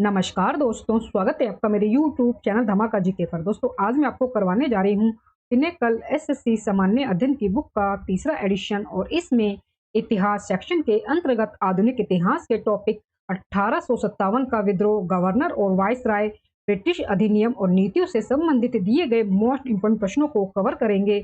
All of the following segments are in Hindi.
नमस्कार दोस्तों, स्वागत है आपका मेरे YouTube चैनल धमाका जीके पर। दोस्तों आज मैं आपको करवाने जा रही हूँ पिनेकल एसएससी सामान्य अध्ययन की बुक का तीसरा एडिशन और इसमें इतिहास सेक्शन के अंतर्गत आधुनिक इतिहास के टॉपिक 1857 का विद्रोह, गवर्नर और वाइसराय, ब्रिटिश अधिनियम और नीतियों से संबंधित दिए गए मोस्ट इंपोर्टेंट प्रश्नों को कवर करेंगे।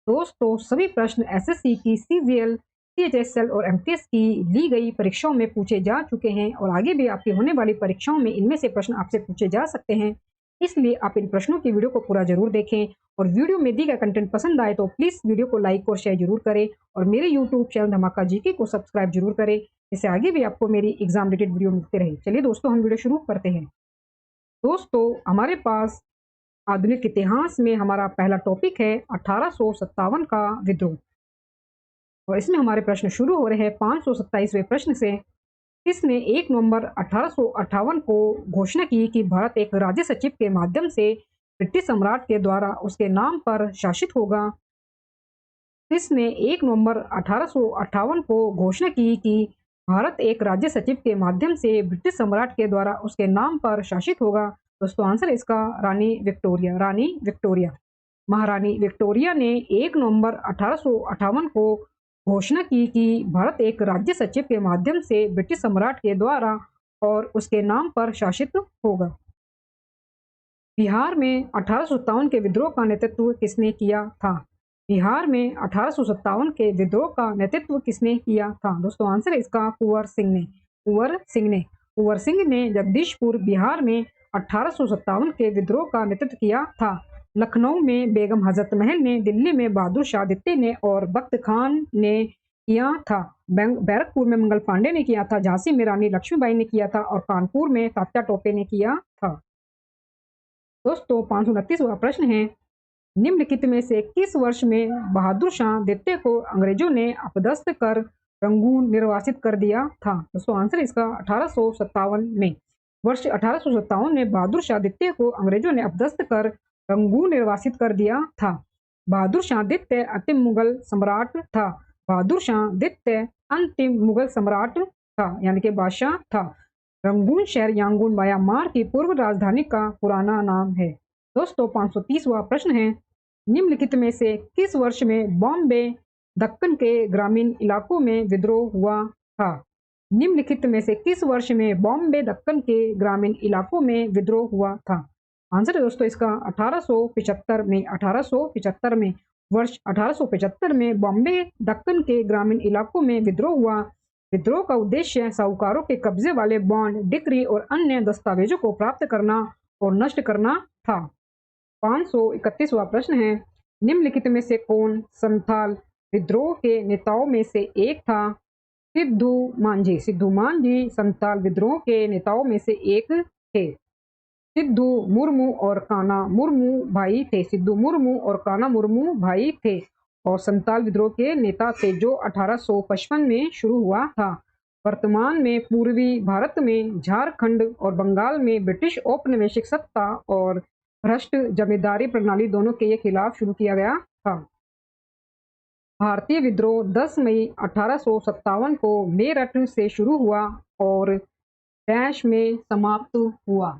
दोस्तों सभी प्रश्न एसएससी की सीजीएल, सीएचएसएल और एमटीएस की ली गई परीक्षाओं में पूछे जा चुके हैं और आगे भी आपकी होने वाली परीक्षाओं में इनमें से प्रश्न आपसे पूछे जा सकते हैं। इसलिए आप इन प्रश्नों की वीडियो को पूरा जरूर देखें और वीडियो में दी गया कंटेंट पसंद आए तो प्लीज वीडियो को लाइक और शेयर जरूर करें और मेरे यूट्यूब चैनल धमाका जीके को सब्सक्राइब जरूर करें, इससे आगे भी आपको मेरी एग्जाम रिलेटेड वीडियो मिलते रहे। चलिए दोस्तों हम वीडियो शुरू करते हैं। दोस्तों हमारे पास आधुनिक इतिहास में हमारा पहला टॉपिक है 1857 का विद्रोह और इसमें हमारे प्रश्न शुरू हो रहे हैं 527वें प्रश्न से। किसने 1 नवंबर 1858 को घोषणा की कि भारत एक राज्य सचिव के माध्यम से ब्रिटिश सम्राट के द्वारा उसके नाम पर शासित होगा? किसने 1 नवंबर 1858 को घोषणा की कि भारत एक राज्य सचिव के माध्यम से ब्रिटिश सम्राट के द्वारा उसके नाम पर शासित होगा? दोस्तों आंसर इसका रानी विक्टोरिया। रानी विक्टोरिया, महारानी विक्टोरिया ने 1 नवंबर 1858 को घोषणा की कि भारत एक राज्य सचिव के माध्यम से ब्रिटिश सम्राट के द्वारा और उसके नाम पर शासित होगा। बिहार में 1857 के विद्रोह का नेतृत्व किसने किया था? बिहार में 1857 के विद्रोह का नेतृत्व किसने किया था? दोस्तों आंसर है इसका कुंवर सिंह ने। कुंवर सिंह ने जगदीशपुर बिहार में 1857 के विद्रोह का नेतृत्व किया था। लखनऊ में बेगम हजरत महल ने, दिल्ली में बहादुर शाह द्वितीय ने और बख्त खान ने किया था। बैरकपुर में मंगल पांडे ने किया था। झांसी में रानी लक्ष्मीबाई ने किया था और कानपुर में तात्या टोपे ने किया था। दोस्तों 529वां प्रश्न है, निम्नलिखित में से किस वर्ष में बहादुर शाह द्वितीय को अंग्रेजों ने अपदस्थ कर रंगून निर्वासित कर दिया था? दोस्तों आंसर इसका 1857 में। वर्ष 1857 में बहादुर शाह द्वितीय को अंग्रेजों ने अपदस्थ कर रंगून निर्वासित कर दिया था। बहादुर शाह द्वितीय अंतिम मुगल सम्राट था। बहादुर शाह द्वितीय अंतिम मुगल सम्राट था यानी कि बादशाह था। रंगून शहर यांगून म्यांमार की पूर्व राजधानी का पुराना नाम है। दोस्तों 530वां प्रश्न है, निम्नलिखित में से किस वर्ष में बॉम्बे दक्कन के ग्रामीण इलाकों में विद्रोह हुआ था? निम्नलिखित में से किस वर्ष में बॉम्बे दक्कन के ग्रामीण इलाकों में विद्रोह हुआ था? आंसर है दोस्तों इसका 1875 में। 1875 में, वर्ष 1875 में बॉम्बे दक्कन के ग्रामीण इलाकों में विद्रोह हुआ। विद्रोह का उद्देश्य साहूकारों के कब्जे वाले बॉन्ड, डिक्री और अन्य दस्तावेजों को प्राप्त करना और नष्ट करना था। 531वां प्रश्न है, निम्नलिखित में से कौन संथाल विद्रोह के नेताओं में से एक था? सिद्धू मांझी। सिद्धू मांझी संथाल विद्रोह के नेताओं में से एक थे। सिद्धू मुर्मू और काना मुर्मू भाई थे। सिद्धू मुर्मू और काना मुर्मू भाई थे और संथाल विद्रोह के नेता थे जो 1855 में शुरू हुआ था। वर्तमान में पूर्वी भारत में झारखंड और बंगाल में ब्रिटिश औपनिवेशिक सत्ता और भ्रष्ट जमींदारी प्रणाली दोनों के खिलाफ शुरू किया गया था। भारतीय विद्रोह 10 मई 1857 को मेरठ से शुरू हुआ और डैश में समाप्त हुआ।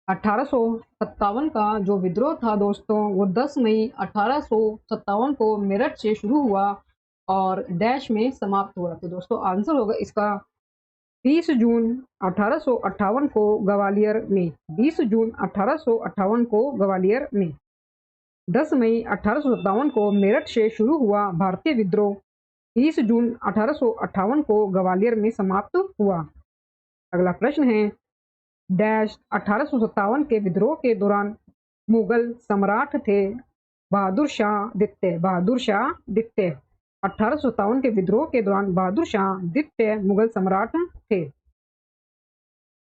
1857 का जो विद्रोह था दोस्तों वो 10 मई 1857 को मेरठ से शुरू हुआ और डैश में समाप्त हुआ। तो दोस्तों आंसर होगा इसका 20 जून 1858 को ग्वालियर में। 20 जून 1858 को ग्वालियर में। 10 मई 1857 को मेरठ से शुरू हुआ भारतीय विद्रोह 30 जून 1858 को ग्वालियर में समाप्त हुआ। अगला प्रश्न है, डैश 1857 के विद्रोह के दौरान मुगल सम्राट थे बहादुर शाह द्वितीय। बहादुर शाह द्वितीय 1857 के विद्रोह के दौरान बहादुर शाह द्वितीय मुगल सम्राट थे।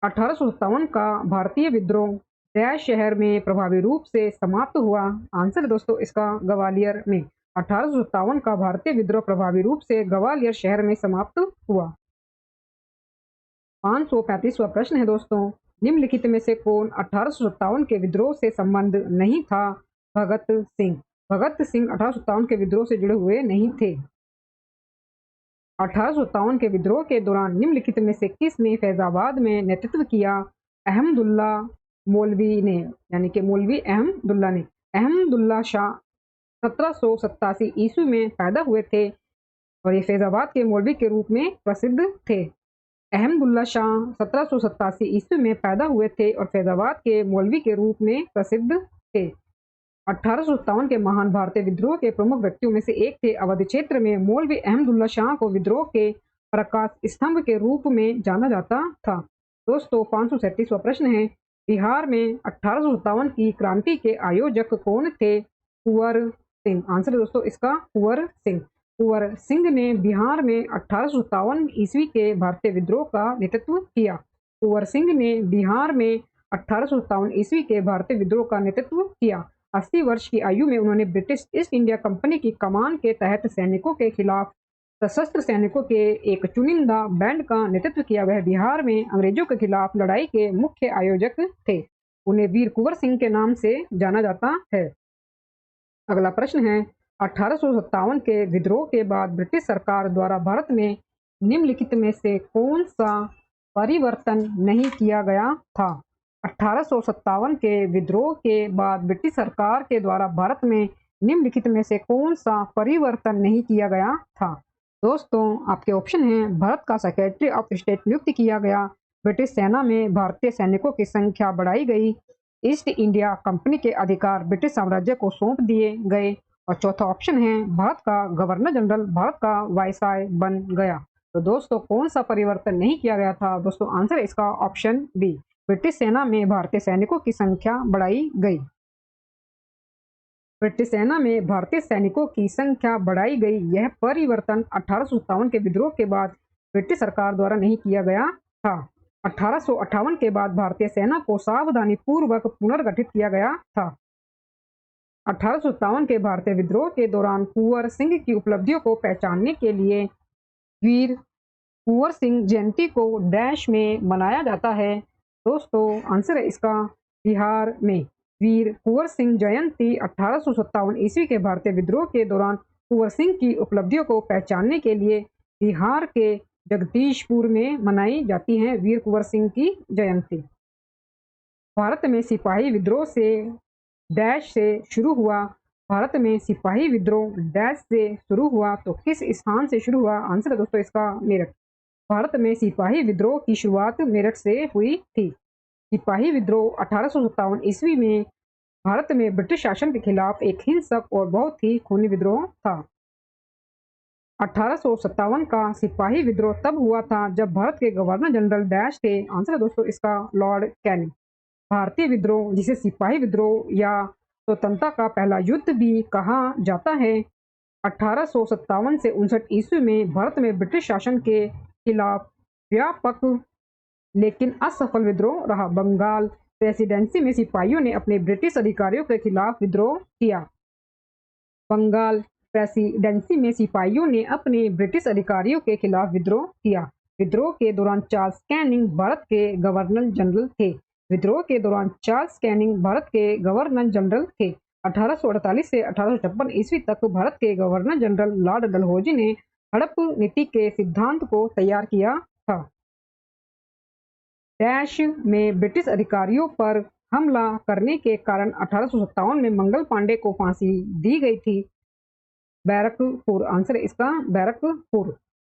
1857 का भारतीय विद्रोह डैश शहर में प्रभावी रूप से समाप्त हुआ। आंसर दोस्तों इसका ग्वालियर में। 1857 का भारतीय विद्रोह प्रभावी रूप से ग्वालियर शहर में समाप्त हुआ। 535वां प्रश्न है दोस्तों, निम्नलिखित में से कौन 1857 के विद्रोह से संबंध नहीं था? भगत सिंह। भगत सिंह 1857 के विद्रोह से जुड़े हुए नहीं थे। 1857 के विद्रोह के दौरान निम्नलिखित में से किसने फैजाबाद में नेतृत्व किया? अहमदुल्ला मौलवी ने, यानी कि मौलवी अहमदुल्ला ने, अहमदुल्ला शाह 1787 ईस्वी में पैदा हुए थे और ये फैजाबाद के मौलवी के रूप में प्रसिद्ध थे। अहमदुल्ला शाह 1787 ईस्वी में पैदा हुए थे और फैजाबाद के मौलवी के रूप में प्रसिद्ध थे। 1857 के महान भारतीय विद्रोह के प्रमुख व्यक्तियों में से एक थे। अवध क्षेत्र में मौलवी अहमदुल्ला शाह को विद्रोह के प्रकाश स्तंभ के रूप में जाना जाता था। दोस्तों 537वां प्रश्न है, बिहार में 1857 की क्रांति के आयोजक कौन थे? कुंवर सिंह। आंसर है दोस्तों इसका कुंवर सिंह। कुंवर सिंह ने बिहार में 1857 ईस्वी के भारतीय विद्रोह का नेतृत्व किया। कुंवर सिंह ने बिहार में 1857 ईस्वी के भारतीय विद्रोह का नेतृत्व किया। 80 वर्ष की आयु में उन्होंने ब्रिटिश ईस्ट इंडिया कंपनी की कमान के तहत सैनिकों के खिलाफ सशस्त्र सैनिकों के एक चुनिंदा बैंड का नेतृत्व किया। वह बिहार में अंग्रेजों के खिलाफ लड़ाई के मुख्य आयोजक थे। उन्हें वीर कुंवर सिंह के नाम से जाना जाता है। अगला प्रश्न है, 1857 के विद्रोह के बाद ब्रिटिश सरकार द्वारा भारत में निम्नलिखित में से कौन सा परिवर्तन नहीं किया गया था? 1857 के विद्रोह के बाद ब्रिटिश सरकार के द्वारा भारत में निम्नलिखित में से कौन सा परिवर्तन नहीं किया गया था? दोस्तों आपके ऑप्शन हैं, भारत का सेक्रेटरी ऑफ स्टेट नियुक्त किया गया, ब्रिटिश सेना में भारतीय सैनिकों की संख्या बढ़ाई गई, ईस्ट इंडिया कंपनी के अधिकार ब्रिटिश साम्राज्य को सौंप दिए गए, और चौथा ऑप्शन है भारत का गवर्नर जनरल भारत का वायसराय बन गया। तो दोस्तों कौन सा परिवर्तन नहीं किया गया था? दोस्तों आंसर है इसका ऑप्शन बी, ब्रिटिश सेना में भारतीय सैनिकों की संख्या बढ़ाई गई। ब्रिटिश सेना में भारतीय सैनिकों की संख्या बढ़ाई गई। यह परिवर्तन 1857 के विद्रोह के बाद ब्रिटिश सरकार द्वारा नहीं किया गया था। 1858 के बाद भारतीय सेना को सावधानी पूर्वक पुनर्गठित किया गया था। 1857 के भारतीय विद्रोह के दौरान कुंवर सिंह की उपलब्धियों को पहचानने के लिए वीर कुंवर सिंह जयंती को डैश में मनाया जाता है। दोस्तों आंसर है इसका बिहार में। वीर कुंवर सिंह जयंती 1857 ईस्वी के भारतीय विद्रोह के दौरान कुंवर सिंह की उपलब्धियों को पहचानने के लिए बिहार के जगदीशपुर में मनाई जाती है वीर कुंवर सिंह की जयंती। भारत में सिपाही विद्रोह से डैश से शुरू हुआ। भारत में सिपाही विद्रोह डैश से शुरू हुआ, तो किस स्थान से शुरू हुआ? आंसर है दोस्तों इसका मेरठ। भारत में सिपाही विद्रोह की शुरुआत मेरठ से हुई थी। सिपाही विद्रोह 1857 ईस्वी में भारत में ब्रिटिश शासन के खिलाफ एक हिंसक और बहुत ही खूनी विद्रोह था। 1857 का सिपाही विद्रोह तब हुआ था जब भारत के गवर्नर जनरल डैश थे। आंसर है दोस्तों इसका लॉर्ड कैनिंग। भारतीय विद्रोह, जिसे सिपाही विद्रोह या स्वतंत्रता का पहला युद्ध भी कहा जाता है, 1857 से 59 ईस्वी में भारत में ब्रिटिश शासन के खिलाफ व्यापक लेकिन असफल विद्रोह रहा। बंगाल प्रेसिडेंसी में सिपाहियों ने अपने ब्रिटिश अधिकारियों के खिलाफ विद्रोह किया। बंगाल प्रेसिडेंसी में सिपाहियों ने अपने ब्रिटिश अधिकारियों के खिलाफ विद्रोह किया। विद्रोह के दौरान चार्ल्स कैनिंग भारत के गवर्नर जनरल थे। विद्रोह के दौरान चार्ल्स कैनिंग भारत के गवर्नर जनरल थे। 1848 से 1856 ईस्वी तक भारत के गवर्नर जनरल लॉर्ड डलहौजी ने हड़प नीति के सिद्धांत को तैयार किया था। डैश में ब्रिटिश अधिकारियों पर हमला करने के कारण 1857 में मंगल पांडे को फांसी दी गई थी। बैरकपुर, आंसर है इसका बैरकपुर।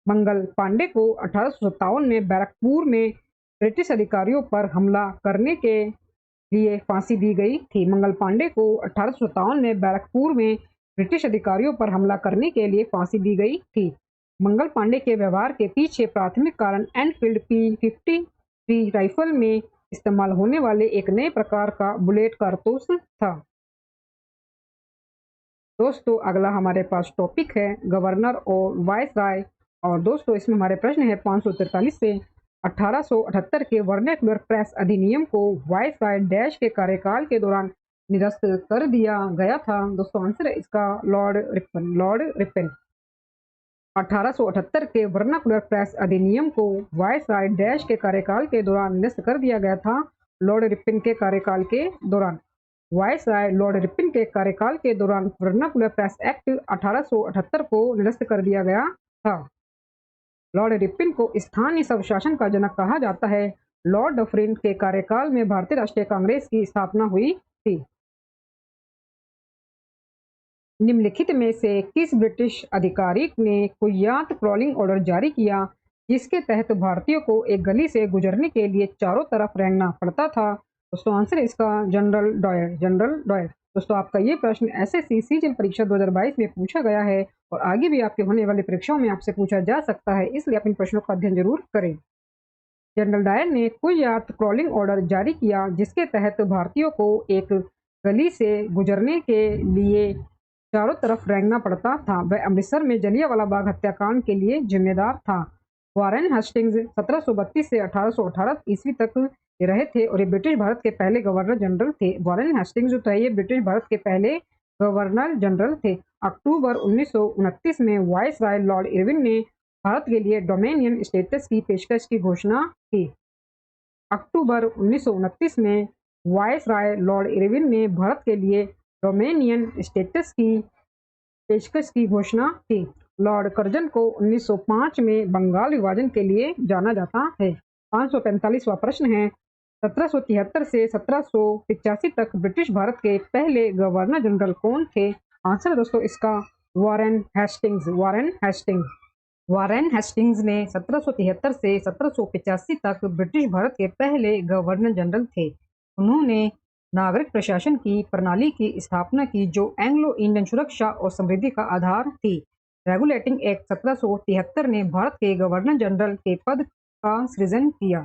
मंगल पांडे को 1857 में बैरकपुर में ब्रिटिश अधिकारियों पर हमला करने के लिए फांसी दी गई थी। मंगल पांडे को 1857 में बैरकपुर में ब्रिटिश अधिकारियों पर हमला करने के लिए फांसी दी गई थी। मंगल पांडे के व्यवहार के पीछे प्राथमिक कारण एनफील्ड P53 राइफल में इस्तेमाल होने वाले एक नए प्रकार का बुलेट कारतूस था। दोस्तों अगला हमारे पास टॉपिक है गवर्नर और वायसराय, और दोस्तों इसमें हमारे प्रश्न है 543 से 1878 के वर्नाक्युलर प्रेस अधिनियम को वायसराय डैश के कार्यकाल के दौरान निरस्त कर दिया गया था। दोस्तों आंसर है इसका लॉर्ड रिपन। 1878 के वर्नाक्युलर प्रेस अधिनियम को वायसराय डैश के कार्यकाल के दौरान निरस्त कर दिया गया था। लॉर्ड रिपन के कार्यकाल के दौरान वायसराय लॉर्ड रिपन के कार्यकाल के दौरान वर्नाक्युलर प्रेस एक्ट 1878 को निरस्त कर दिया गया था। लॉर्ड रिपन को स्थानीय स्वशासन का जनक कहा जाता है। लॉर्ड डफरिन के कार्यकाल में भारतीय राष्ट्रीय कांग्रेस की स्थापना हुई थी? निम्नलिखित में से किस ब्रिटिश अधिकारी ने कुख्यात क्रॉलिंग ऑर्डर जारी किया जिसके तहत भारतीयों को एक गली से गुजरने के लिए चारों तरफ रेंगना पड़ता था? दोस्तों आंसर है इसका जनरल डॉयर। जनरल डॉयर। दोस्तों आपका ये प्रश्न एसएससी सीजीएल परीक्षा 2022 में पूछा गया है और आगे भी आपके होने वाली परीक्षाओं में आपसे पूछा जा सकता है, इसलिए आप इन प्रश्नों का अध्ययन जरूर करें। जनरल डायर ने कुख्यात क्रॉलिंग ऑर्डर जारी किया जिसके तहत भारतीयों को एक गली से गुजरने के लिए चारों तरफ रेंगना पड़ता था। वह अमृतसर में जलियांवाला बाग हत्याकांड के लिए जिम्मेदार था। वारेन हेस्टिंग्स 1732 से 1818 ईस्वी तक रहे थे और ये ब्रिटिश भारत के पहले गवर्नर जनरल थे। वारेन हेस्टिंग्स जो थे ये ब्रिटिश भारत के पहले गवर्नर जनरल थे। अक्टूबर 1929 में वाइस राय लॉर्ड इरविन ने भारत के लिए डोमेनियन स्टेटस की पेशकश की घोषणा की। अक्टूबर 1929 में वाइस राय लॉर्ड इरविन ने भारत के लिए डोमेनियन स्टेटस की पेशकश की घोषणा की। लॉर्ड कर्जन को 1905 में बंगाल विभाजन के लिए जाना जाता है। 545वां प्रश्न है 1773 से 1785 तक ब्रिटिश भारत के पहले गवर्नर जनरल कौन थे? आंसर है दोस्तों इसका Warren Hastings. Warren Hastings. Warren Hastings ने 1773 से 1785 तक ब्रिटिश भारत के पहले गवर्नर जनरल थे। उन्होंने नागरिक प्रशासन की प्रणाली की स्थापना की जो एंग्लो इंडियन सुरक्षा और समृद्धि का आधार थी। रेगुलेटिंग एक्ट 1773 ने भारत के गवर्नर जनरल के पद का सृजन किया।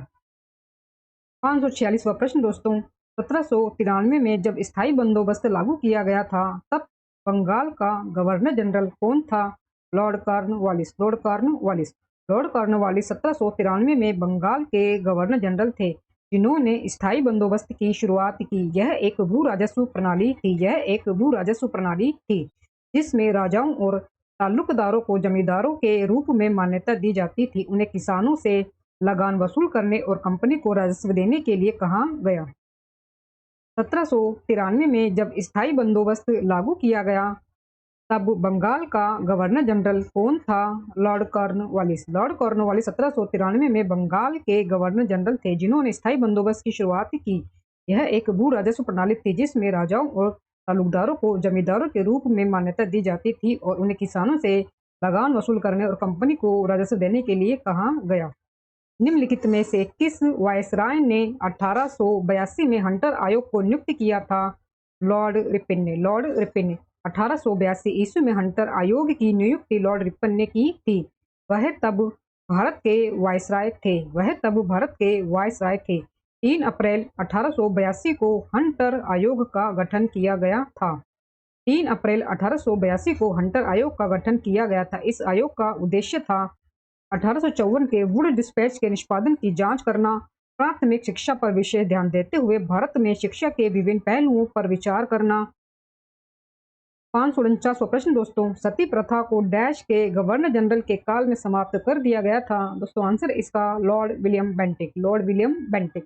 546वां प्रश्न दोस्तों 1793 में जब स्थायी बंदोबस्त लागू किया गया था तब बंगाल का गवर्नर जनरल कौन था? Lord Cornwallis. Lord Cornwallis. Lord Cornwallis 1793 में बंगाल के गवर्नर जनरल थे जिन्होंने स्थायी बंदोबस्त की शुरुआत की। यह एक भू राजस्व प्रणाली थी। यह एक भू राजस्व प्रणाली थी जिसमें राजाओं और ताल्लुकदारों को जमींदारों के रूप में मान्यता दी जाती थी। उन्हें किसानों से लगान वसूल करने और कंपनी को राजस्व देने के लिए कहा गया। 1793 में जब स्थायी बंदोबस्त लागू किया गया तब बंगाल का गवर्नर जनरल कौन था? Lord Cornwallis. लॉर्ड कॉर्नवालिस 1793 में बंगाल के गवर्नर जनरल थे जिन्होंने स्थायी बंदोबस्त की शुरुआत की। यह एक भू राजस्व प्रणाली थी जिसमें राजाओं और तालुकदारों को जमींदारों के रूप में मान्यता दी जाती थी और उन्हें किसानों से लगान वसूल करने और कंपनी को राजस्व देने के लिए कहा गया। निम्नलिखित में से किस वायसराय ने 1882 में हंटर आयोग को नियुक्त किया था? लॉर्ड रिपन ने। लॉर्ड रिपन ने 1882 ईस्वी में हंटर आयोग की नियुक्ति लॉर्ड रिपन ने की थी। वह तब भारत के वायसराय थे। वह तब भारत के वायसराय थे। 3 अप्रैल 1882 को हंटर आयोग का गठन किया गया था। 3 अप्रैल 1882 को हंटर आयोग का गठन किया गया था। इस आयोग का उद्देश्य था 1854 के वुड डिस्पैच के निष्पादन की जांच करना, प्राथमिक शिक्षा पर विशेष ध्यान देते हुए भारत में शिक्षा के विभिन्न पहलुओं पर विचार करना। 549वां प्रश्न दोस्तों सती प्रथा को डैश के गवर्नर जनरल के काल में समाप्त कर दिया गया था? दोस्तों आंसर इसका Lord William Bentinck. Lord William Bentinck.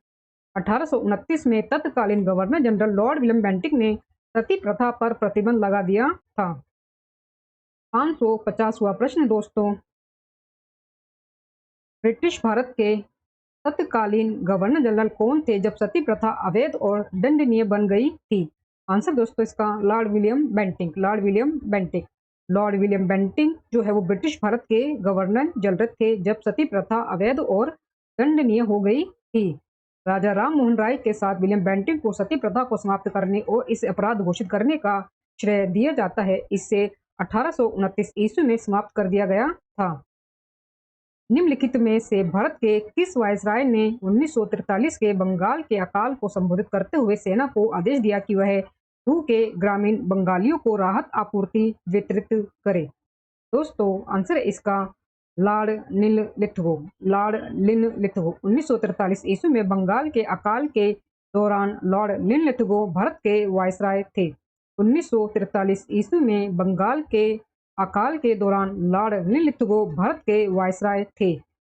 1829 में तत्कालीन governor general Lord William Bentinck ने सती प्रथा पर प्रतिबंध लगा दिया था। 550वां प्रश्न दोस्तों ब्रिटिश भारत के तत्कालीन गवर्नर जनरल कौन थे जब सती प्रथा अवैध और दंडनीय बन गई थी? आंसर दोस्तों इसका Lord William Bentinck. Lord William Bentinck. Lord William Bentinck जो है वो ब्रिटिश भारत के गवर्नर जनरल थे जब सती प्रथा अवैध और दंडनीय हो गई थी। राजा राम मोहन राय के साथ विलियम बेंटिक को सती प्रथा को समाप्त करने और इसे अपराध घोषित करने का श्रेय दिया जाता है। इससे 1829 ईस्वी में समाप्त कर दिया गया था। निम्नलिखित में से भारत के किस वायसराय ने 1943 के बंगाल के अकाल को संबोधित करते हुए सेना को आदेश दिया कि वह भू के ग्रामीण बंगालियों को राहत आपूर्ति वितरित करे? दोस्तों आंसर है इसका लॉर्ड लिनलिथगो। Lord Linlithgow. 1943 ईस्वी में बंगाल के अकाल के दौरान लॉर्ड लिनलिथगो भारत के वायसराय थे। 1943 ईस्वी में बंगाल के अकाल के दौरान लॉर्ड लिनलिथगो भारत के वायसराय थे।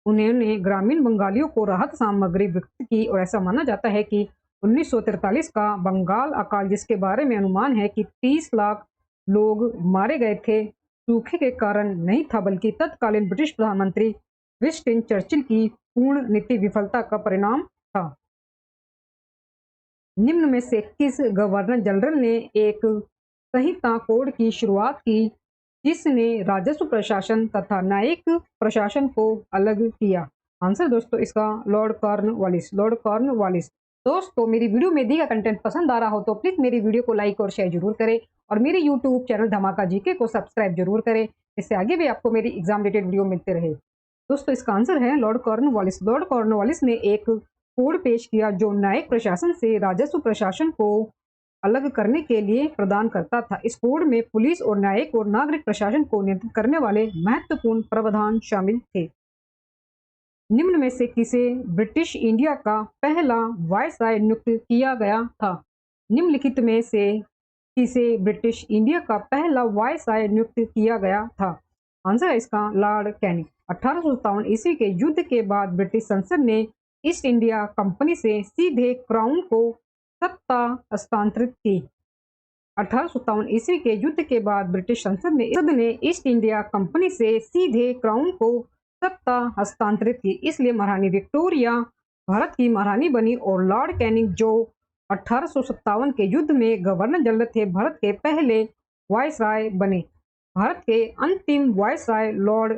उन्होंने ग्रामीण बंगालियों को राहत सामग्री वितरित की और ऐसा माना जाता है कि 1943 का बंगाल अकाल जिसके बारे में अनुमान है कि 30 लाख लोग मारे गए थे सूखे के कारण नहीं था बल्कि तत्कालीन ब्रिटिश प्रधानमंत्री विंस्टन चर्चिल की पूर्ण नीति विफलता का परिणाम था? निम्न में से किस गवर्नर जनरल ने एक संहिता कोड की शुरुआत की जिसने राजस्व प्रशासन तथा न्यायिक प्रशासन को अलग किया? आंसर दोस्तों इसका लॉर्ड कॉर्नवालिस, लॉर्ड कॉर्नवालिस। दोस्तों मेरी वीडियो में दी गया कंटेंट पसंद आ रहा हो तो प्लीज मेरी वीडियो को लाइक और शेयर जरूर करें और मेरे यूट्यूब चैनल धमाका जीके को सब्सक्राइब जरूर करें, इससे आगे भी आपको मेरी एग्जाम रिलेटेड वीडियो मिलते रहे। दोस्तों इसका आंसर है लॉर्ड कॉर्नवालिस। लॉर्ड कॉर्नवालिस ने एक कोड पेश किया जो न्यायिक प्रशासन से राजस्व प्रशासन को अलग करने के लिए प्रदान करता था। इस कोड में पुलिस और न्यायिक और नागरिक प्रशासन को नियंत्रित करने वाले महत्वपूर्ण प्रावधान शामिल थे। निम्न में से किसे ब्रिटिश इंडिया का पहला वायसराय नियुक्त किया गया था? निम्नलिखित में से किसे ब्रिटिश इंडिया का पहला वायसराय नियुक्त किया गया था? आंसर है इसका लॉर्ड कैनिंग। 1857 ईस्वी के युद्ध के बाद ब्रिटिश संसद ने ईस्ट इंडिया कंपनी से सीधे क्राउन को सत्ता हस्तांतरित की। 1857 ईस्वी के युद्ध के बाद ब्रिटिश संसद ने ईस्ट इंडिया कंपनी से सीधे क्राउन को सत्ता हस्तांतरित की, इसलिए महारानी विक्टोरिया भारत की महारानी बनी और लॉर्ड कैनिंग जो 1857 के युद्ध में गवर्नर जनरल थे भारत के पहले वायसराय बने। भारत के अंतिम वायसराय लॉर्ड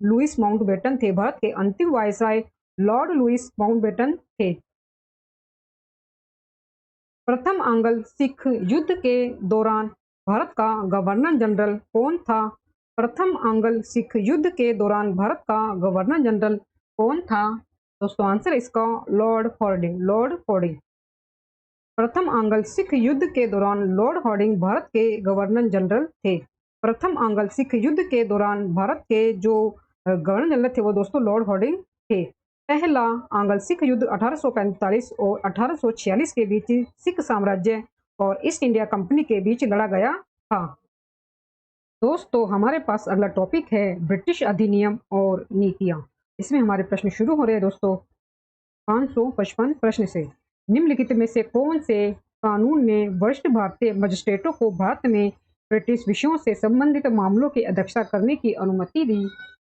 लुईस माउंटबेटन थे। भारत के अंतिम वायसराय लॉर्ड लुईस माउंटबेटन थे। प्रथम आंग्ल सिख युद्ध के दौरान भारत का गवर्नर जनरल कौन था? प्रथम आंग्ल सिख युद्ध के दौरान भारत का गवर्नर जनरल कौन था? दोस्तों आंसर इसका लॉर्ड हॉर्डिंग, लॉर्ड हॉर्डिंग। प्रथम आंग्ल सिख युद्ध के दौरान लॉर्ड हॉर्डिंग भारत के गवर्नर जनरल थे। प्रथम आंग्ल सिख युद्ध के दौरान भारत के जो गवर्नर जनरल थे वो दोस्तों लॉर्ड हॉर्डिंग थे। पहला आंग्ल सिख युद्ध 1845 और 1846 के बीच सिख साम्राज्य और ईस्ट इंडिया कंपनी के बीच लड़ा गया था। दोस्तों हमारे पास अगला टॉपिक है ब्रिटिश अधिनियम और नीतियां। इसमें हमारे प्रश्न शुरू हो रहे हैं दोस्तों 555 प्रश्न से। निम्नलिखित में से कौन से कानून ने वरिष्ठ भारतीय मजिस्ट्रेटों को भारत में ब्रिटिश विषयों से संबंधित मामलों की अध्यक्षता करने की अनुमति दी?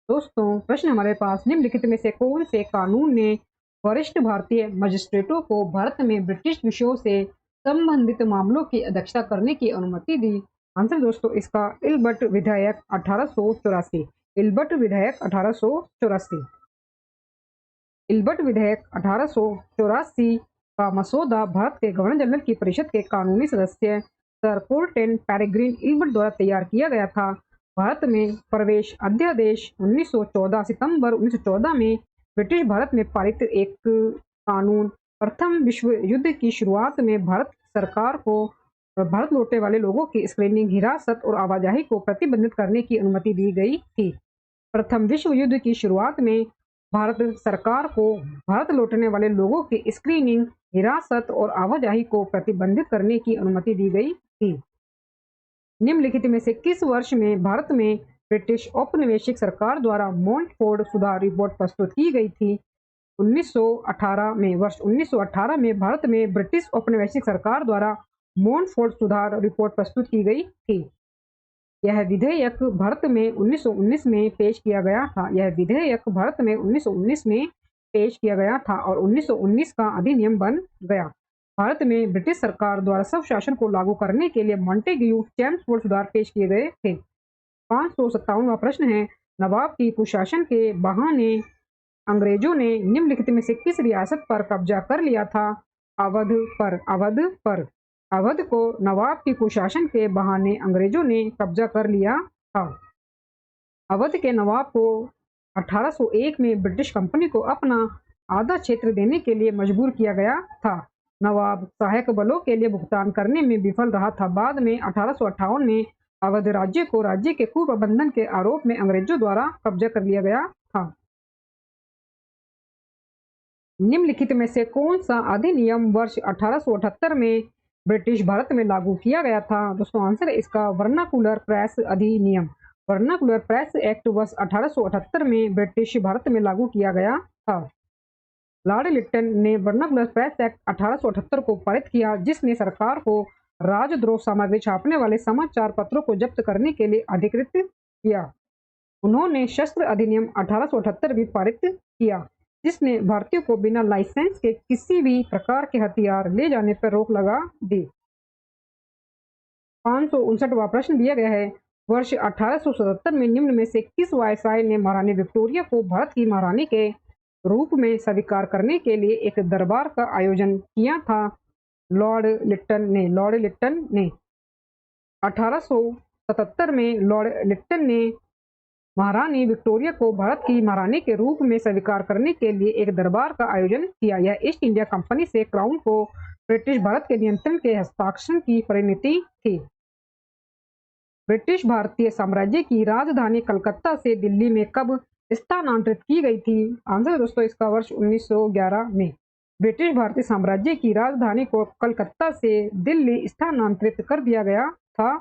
दोस्तों प्रश्न हमारे पास निम्नलिखित में से कौन से कानून ने वरिष्ठ भारतीय मजिस्ट्रेटों को भारत में ब्रिटिश विषयों से संबंधित मामलों की अध्यक्षता करने की अनुमति दी? आंसर दोस्तों इसका इल्बर्ट विधेयक 1884। इल्बर्ट विधेयक 1884। इल्बर्ट विधेयक 1884 का मसौदा भारत के गवर्नर जनरल की परिषद के कानूनी सदस्य सर कोर्टेन पेरेग्रीन इल्बर्ट द्वारा तैयार किया गया था। भारत में प्रवेश अध्यादेश 1914 सितंबर 1914 में ब्रिटिश भारत में पारित एक कानून प्रथम विश्व युद्ध की शुरुआत में भारत सरकार को भारत लौटने वाले लोगों की स्क्रीनिंग, हिरासत और आवाजाही को प्रतिबंधित करने की अनुमति दी गई थी। प्रथम विश्व युद्ध की शुरुआत में भारत सरकार को भारत लौटने वाले लोगों की स्क्रीनिंग, हिरासत और आवाजाही को प्रतिबंधित करने की अनुमति दी गई थी। निम्नलिखित में से किस वर्ष में भारत में ब्रिटिश औपनिवेशिक सरकार द्वारा मॉन्टफोर्ड सुधार रिपोर्ट प्रस्तुत की गई थी? 1918 में। वर्ष 1918 में भारत में ब्रिटिश औपनिवेशिक सरकार द्वारा मॉन्टफोर्ड सुधार रिपोर्ट प्रस्तुत की गई थी। यह विधेयक भारत में 1919 में पेश किया गया था। यह विधेयक भारत में 1919 में पेश किया गया था और 1919 का अधिनियम बन गया। भारत में ब्रिटिश सरकार द्वारा स्वशासन को लागू करने के लिए मॉन्टेग्यू चैम्सफोर्ड सुधार पेश किए गए थे। 557वां प्रश्न है नवाब की कुशासन के बहाने अंग्रेजों ने निम्नलिखित में से किस रियासत पर कब्जा कर लिया था? अवध पर। अवध पर। अवध को नवाब की कुशासन के बहाने अंग्रेजों ने कब्जा कर लिया था। अवध के नवाब को 1801 में ब्रिटिश कंपनी को अपना आधा क्षेत्र देने के लिए मजबूर किया गया था। नवाब सहायक बलों के लिए भुगतान करने में विफल रहा था। बाद में 1858 में अवध राज्य को राज्य के कुप्रबंधन के आरोप में अंग्रेजों द्वारा कब्जा कर लिया गया था। निम्नलिखित में से कौन सा अधिनियम वर्ष 1878 में ब्रिटिश भारत में लागू किया गया था? दोस्तों आंसर है इसका वर्नाकुलर प्रेस अधिनियम। वर्नाकुलर प्रेस एक्ट वर्ष 1878 में ब्रिटिश भारत में लागू किया गया था। लॉर्ड लिटन ने वर्नाकुलर प्रेस एक्ट 1878 को पारित किया, जिसने सरकार को राजद्रोह सामग्री छापने वाले समाचार पत्रों को जब्त करने के लिए अधिकृत किया। उन्होंने शस्त्र अधिनियम 1878 भी पारित किया। जिसने भारतीयों को बिना लाइसेंस के किसी भी प्रकार के हथियार ले जाने पर रोक लगा दी। 559वां प्रश्न दिया गया है, वर्ष 1877 में निम्न में से किस वायसराय ने महारानी विक्टोरिया को भारत की महारानी के रूप में स्वीकार करने के लिए एक दरबार का आयोजन किया था? लॉर्ड लिट्टन ने 1877 में लॉर्ड लिट्टन ने महारानी विक्टोरिया को भारत की महारानी के रूप में स्वीकार करने के लिए एक दरबार का आयोजन किया। यह ईस्ट इंडिया कंपनी से क्राउन को ब्रिटिश भारत के नियंत्रण के हस्ताक्षर की परिणति थी। ब्रिटिश भारतीय साम्राज्य की राजधानी कलकत्ता से दिल्ली में कब स्थानांतरित की गई थी? आंसर दोस्तों इसका वर्ष 1911 में। ब्रिटिश भारतीय साम्राज्य की राजधानी को कलकत्ता से दिल्ली स्थानांतरित कर दिया गया था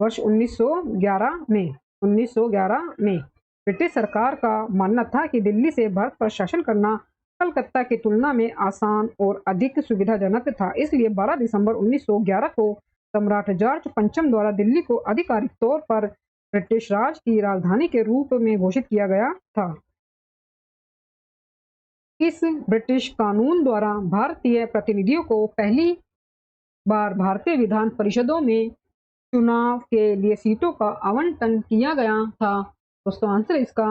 वर्ष 1911 में। 1911 में ब्रिटिश सरकार का मानना था कि दिल्ली से भारत पर शासन करना कलकत्ता की तुलना में आसान और अधिक सुविधाजनक था। इसलिए 12 दिसंबर 1911 को सम्राट जॉर्ज पंचम द्वारा दिल्ली को आधिकारिक तौर पर ब्रिटिश राज की राजधानी के रूप में घोषित किया गया था। इस ब्रिटिश कानून द्वारा भारतीय प्रतिनिधियों को पहली बार भारतीय विधान परिषदों में चुनाव के लिए सीटों का आवंटन किया गया था। दोस्तों आंसर इसका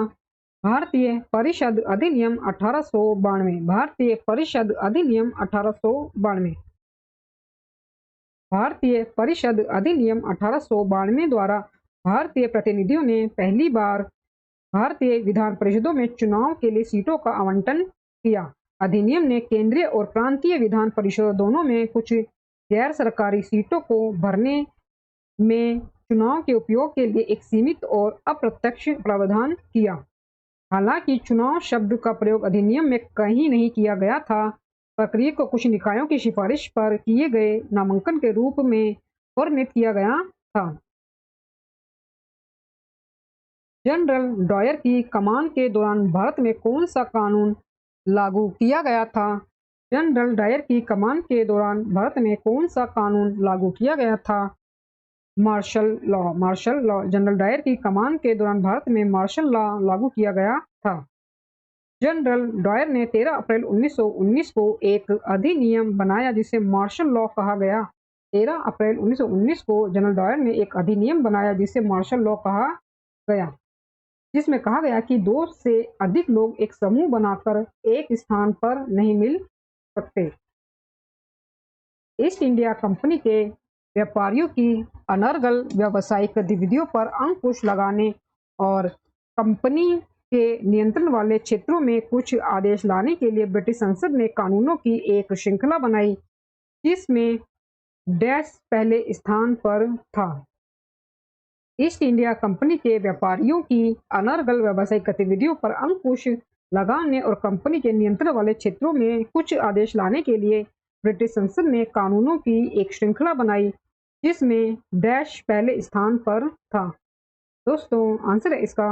भारतीय परिषद अधिनियम 1892। भारतीय परिषद अधिनियम 1892। भारतीय परिषद अधिनियम 1892 द्वारा भारतीय प्रतिनिधियों ने पहली बार भारतीय विधान परिषदों में चुनाव के लिए सीटों का आवंटन किया। अधिनियम ने केंद्रीय और प्रांतीय विधान परिषद दोनों में कुछ गैर सरकारी सीटों को भरने में चुनाव के उपयोग के लिए एक सीमित और अप्रत्यक्ष प्रावधान किया। हालांकि चुनाव शब्द का प्रयोग अधिनियम में कहीं नहीं किया गया था, प्रक्रिया को कुछ निकायों की सिफारिश पर किए गए नामांकन के रूप में वर्णित किया गया था। जनरल डायर की कमान के दौरान भारत में कौन सा कानून लागू किया गया था? जनरल डायर की कमान के दौरान भारत में कौन सा कानून लागू किया गया था? Martial law. Martial law. General Dyer की कमान के दौरान भारत में मार्शल लॉ लागू किया गया था। जनरल डायर ने 13 अप्रैल 1919 को एक अधिनियम बनाया जिसे मार्शल लॉ कहा गया। 13 अप्रैल 1919 को जनरल डायर ने एक अधिनियम बनाया जिसे मार्शल लॉ कहा गया, जिसमें कहा गया कि 2 से अधिक लोग एक समूह बनाकर एक स्थान पर नहीं मिल सकते। ईस्ट इंडिया कंपनी के व्यापारियों की अनर्गल व्यावसायिक गतिविधियों पर अंकुश लगाने और कंपनी के नियंत्रण वाले क्षेत्रों में कुछ आदेश लाने के लिए ब्रिटिश संसद ने कानूनों की एक श्रृंखला बनाई, जिसमें डैश पहले स्थान पर था। ईस्ट इंडिया कंपनी के व्यापारियों की अनर्गल व्यावसायिक गतिविधियों पर अंकुश लगाने और कंपनी के नियंत्रण वाले क्षेत्रों में कुछ आदेश लाने के लिए ब्रिटिश संसद ने कानूनों की एक श्रृंखला बनाई, जिसमें डैश पहले स्थान पर था। दोस्तों आंसर है इसका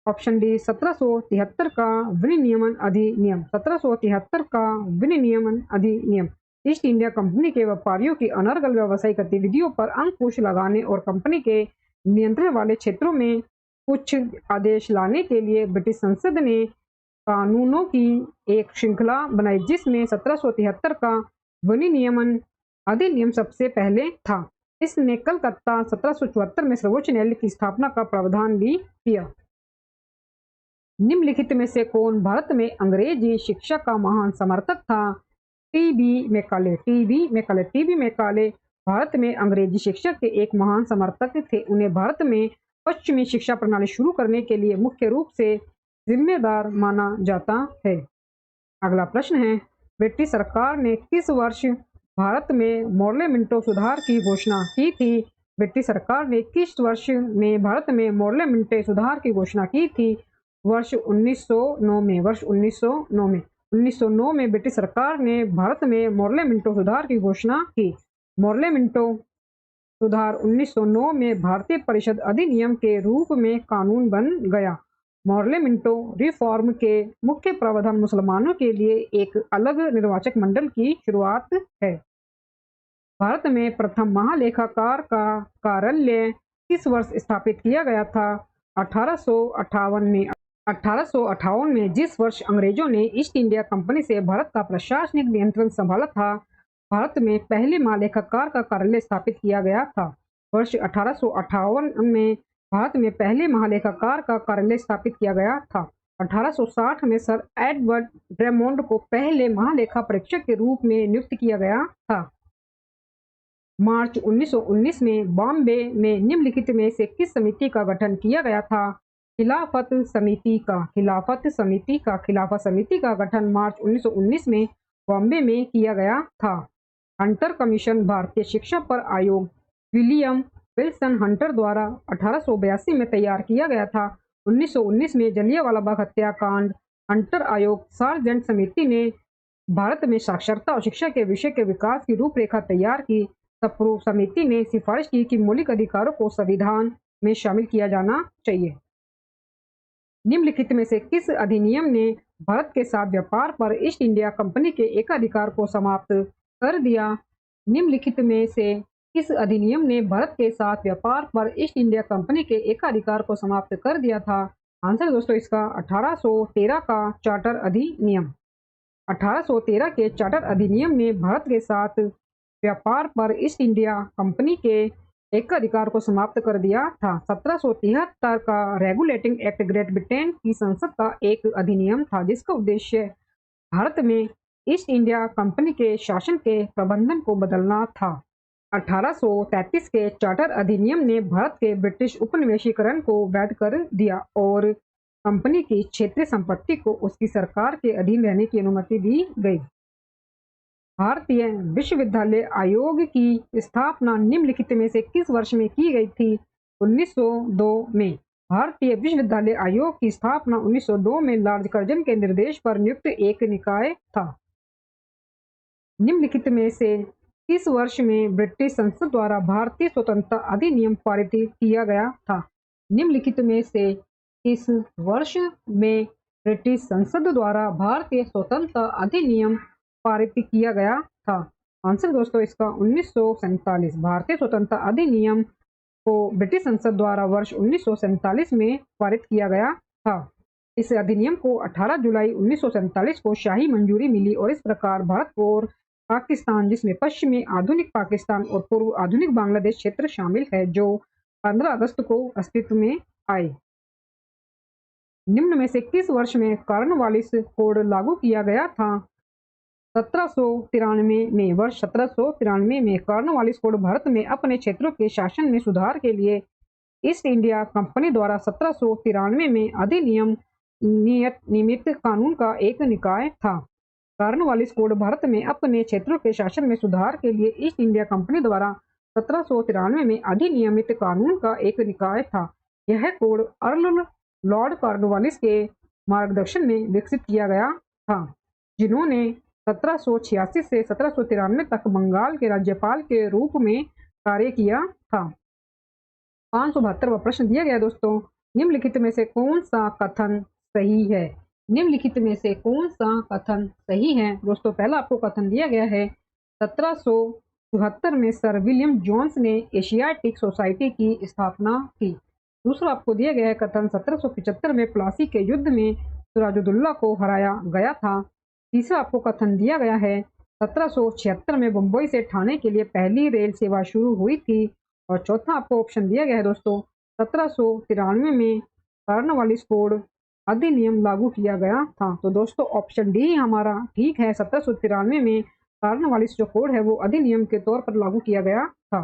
ऑप्शन डी 1773 का विनियमन अधिनियम। 1773 का विनियमन अधिनियम ईस्ट इंडिया कंपनी के व्यापारियों की अनर्गल व्यावसायिक गतिविधियों पर अंकुश लगाने और कंपनी के नियंत्रण वाले क्षेत्रों में कुछ आदेश लाने के लिए ब्रिटिश संसद ने कानूनों की एक श्रृंखला बनाई, जिसमें 1773 का विनियमन अधिनियम सबसे पहले था। इसने कलकत्ता 1774 में सर्वोच्च न्यायालय की स्थापना का प्रावधान भी किया। निम्नलिखित में से कौन भारत में अंग्रेजी शिक्षा का महान समर्थक था? TB Macaulay. TB Macaulay. TB Macaulay Bharat में अंग्रेजी शिक्षा के एक महान समर्थक थे। उन्हें भारत में पश्चिमी शिक्षा प्रणाली शुरू करने के लिए मुख्य रूप से जिम्मेदार माना जाता है। अगला प्रश्न है, ब्रिटिश सरकार ने किस वर्ष भारत में मॉर्ले मिंटो सुधार की घोषणा की थी? ब्रिटिश सरकार ने किस वर्ष में भारत में मॉर्ले मिंटो सुधार की घोषणा की थी? वर्ष 1909 में। वर्ष 1909 में। 1909 में ब्रिटिश सरकार ने भारत में मॉर्ले मिंटो सुधार की घोषणा की। मॉर्ले मिंटो सुधार 1909 में भारतीय परिषद अधिनियम के रूप में कानून बन गया। मॉर्ले मिंटो रिफॉर्म के मुख्य प्रावधान मुसलमानों के लिए एक अलग निर्वाचक मंडल की शुरुआत है। भारत में प्रथम महालेखाकार का कार्यालय किस वर्ष स्थापित किया गया था? 1858 में। 1858 में जिस वर्ष अंग्रेजों ने ईस्ट इंडिया कंपनी से भारत का प्रशासनिक नियंत्रण संभाला था, भारत में पहले महालेखाकार का कार्यालय स्थापित किया गया था। वर्ष 1858 में भारत में पहले महालेखाकार का कार्यालय स्थापित किया गया था। 1860 में सर एडवर्ड ड्रेमोंड को पहले महालेखा परीक्षक के रूप में नियुक्त किया गया था। मार्च 1919 में बॉम्बे में निम्नलिखित में से किस समिति का गठन किया गया था? खिलाफत समिति का गठन मार्च 1919 में बॉम्बे में किया गया था। हंटर कमीशन भारतीय शिक्षा पर आयोग विलियम विल्सन हंटर द्वारा 1882 में तैयार किया गया था। 1919 में जलियांवाला बाग हत्याकांड हंटर आयोग सार्जेंट समिति ने भारत में साक्षरता और शिक्षा के विषय के विकास की रूपरेखा तैयार की। समिति ने सिफारिश की कि मौलिक अधिकारों को संविधान में शामिल किया जाना चाहिए। निम्नलिखित में से किस अधिनियम ने भारत के साथ व्यापार पर ईस्ट इंडिया कंपनी के एकाधिकार को समाप्त कर दिया? निम्नलिखित में से किस अधिनियम ने भारत के साथ व्यापार पर ईस्ट इंडिया कंपनी के एकाधिकार को समाप्त कर दिया था? आंसर दोस्तों इसका 1813 का चार्टर अधिनियम। 1813 के चार्टर अधिनियम ने भारत के साथ व्यापार पर ईस्ट इंडिया कंपनी के एकाधिकार को समाप्त कर दिया था। 1773 का रेगुलेटिंग एक्ट ग्रेट ब्रिटेन की संसद का एक अधिनियम था, जिसका उद्देश्य भारत में ईस्ट इंडिया कंपनी के शासन के प्रबंधन को बदलना था। 1833 के चार्टर अधिनियम ने भारत के ब्रिटिश उपनिवेशीकरण को वैध कर दिया और कंपनी की क्षेत्रीय संपत्ति को उसकी सरकार के अधीन रहने की अनुमति दी गई। भारतीय विश्वविद्यालय आयोग की स्थापना निम्नलिखित में से किस वर्ष में की गई थी? 1902 में। भारतीय विश्वविद्यालय आयोग की स्थापना 1902 में लॉर्ड कर्जन के निर्देश पर नियुक्त एक निकाय था। निम्नलिखित में से किस वर्ष में ब्रिटिश संसद द्वारा भारतीय स्वतंत्रता अधिनियम पारित किया गया था? निम्नलिखित में से किस वर्ष में ब्रिटिश संसद द्वारा भारतीय स्वतंत्रता अधिनियम पारित किया गया था? आंसर दोस्तों इसका 1947। भारतीय स्वतंत्रता अधिनियम को ब्रिटिश संसद द्वारा वर्ष 1947 में पारित किया गया था। इस अधिनियम को 18 जुलाई 1947 को शाही मंजूरी मिली और इस प्रकार भारत और पाकिस्तान, जिसमें पश्चिमी आधुनिक पाकिस्तान और पूर्व आधुनिक बांग्लादेश क्षेत्र शामिल है, जो 15 अगस्त को अस्तित्व में आए। निम्न में से किस वर्ष में कॉर्नवालिस कोड लागू किया गया था? 1793 में। वर्ष 1793 में कॉर्नवालिस कोड भारत में अपने क्षेत्रों के शासन में सुधार के लिए ईस्ट इंडिया कंपनी द्वारा 1793 में अधिनियम नियमित कानून का एक निकाय था। कॉर्नवालिस कोड भारत में अपने क्षेत्रों के शासन में सुधार के लिए ईस्ट इंडिया कंपनी द्वारा 1793 में अधिनियमित कानून का एक निकाय था। यह कोड अर्ल लॉर्ड कॉर्नवालिस के मार्गदर्शन में विकसित किया गया था, जिन्होंने 1786 से 1793 तक बंगाल के राज्यपाल के रूप में कार्य किया था। 572वां प्रश्न दिया गया दोस्तों, निम्नलिखित में से कौन सा कथन सही है? निम्नलिखित में से कौन सा कथन सही है? दोस्तों पहला आपको कथन दिया गया है 1774 में सर विलियम जोन्स ने एशियाटिक सोसाइटी की स्थापना की। दूसरा आपको दिया गया है कथन 1775 में प्लासी के युद्ध में सिराजुद्दौला को हराया गया था। तीसरा आपको कथन दिया गया है 1776 में बम्बई से ठाणे के लिए पहली रेल सेवा शुरू हुई थी। और चौथा आपको ऑप्शन दिया गया है दोस्तों 1793 में कॉर्नवालिस कोड अधिनियम लागू किया गया था। तो दोस्तों ऑप्शन डी हमारा ठीक है। 1793 में कॉर्नवालिस जो कोड है वो अधिनियम के तौर पर लागू किया गया था।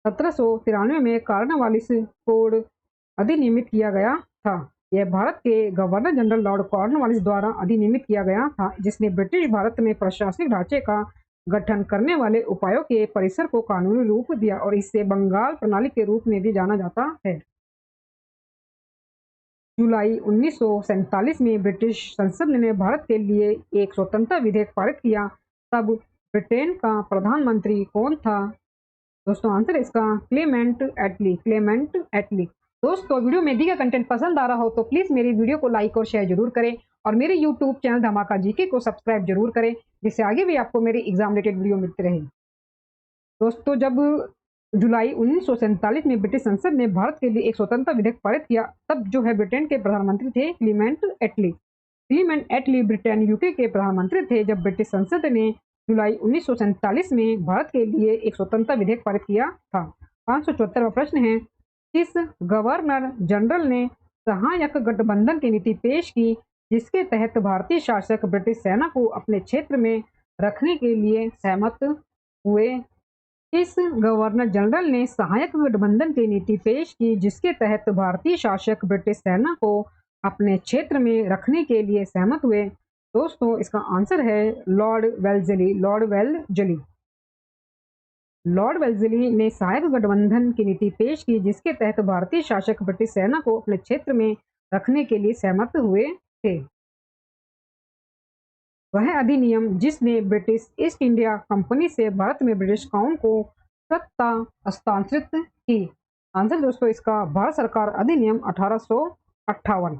1793 में कॉर्नवालिस कोड अधिनियमित किया गया था। यह भारत के गवर्नर जनरल लॉर्ड कॉर्नवालिस द्वारा अधिनियमित किया गया था, जिसने ब्रिटिश भारत में प्रशासनिक ढांचे का गठन करने वाले उपायों के परिसर को कानूनी रूप दिया और इसे बंगाल प्रणाली के रूप में भी जाना जाता है। जुलाई 1947 में ब्रिटिश संसद ने भारत के लिए एक स्वतंत्रता विधेयक पारित किया। तब ब्रिटेन का प्रधानमंत्री कौन था? दोस्तों आंसर इसका क्लेमेंट एटली। दोस्तों वीडियो में दिया कंटेंट पसंद आ रहा हो तो प्लीज मेरी वीडियो को लाइक और शेयर जरूर करें और मेरे यूट्यूब चैनल धमाका जीके को सब्सक्राइब जरूर करें, जिससे आगे भी आपको मेरी एग्जाम रिलेटेड वीडियो मिलती रहे। दोस्तों जब जुलाई 1947 में ब्रिटिश संसद ने भारत के लिए एक स्वतंत्रता विधेयक पारित किया। तब जो है ब्रिटेन के प्रधानमंत्री थे क्लीमेंट एटली। क्लीमेंट एटली ब्रिटेन यूके के प्रधानमंत्री थे जब ब्रिटिश संसद ने जुलाई 1947 में भारत के लिए एक स्वतंत्रता विधेयक पारित किया था। 574वां प्रश्न है, किस गवर्नर जनरल ने सहायक गठबंधन की नीति पेश की जिसके तहत भारतीय शासक ब्रिटिश सेना को अपने क्षेत्र में रखने के लिए सहमत हुए? इस गवर्नर जनरल ने सहायक गठबंधन की नीति पेश की जिसके तहत भारतीय शासक ब्रिटिश सेना को अपने क्षेत्र में रखने के लिए सहमत हुए? दोस्तों इसका आंसर है लॉर्ड वेल्लेसली। लॉर्ड वेल्लेसली ने सहायक गठबंधन की नीति पेश की जिसके तहत भारतीय शासक ब्रिटिश सेना को अपने क्षेत्र में रखने के लिए सहमत हुए थे। वह अधिनियम जिसने ब्रिटिश ईस्ट इंडिया कंपनी से भारत में ब्रिटिश क्राउन को सत्ता हस्तांतरित की? आंसर दोस्तों इसका भारत सरकार अधिनियम 1858।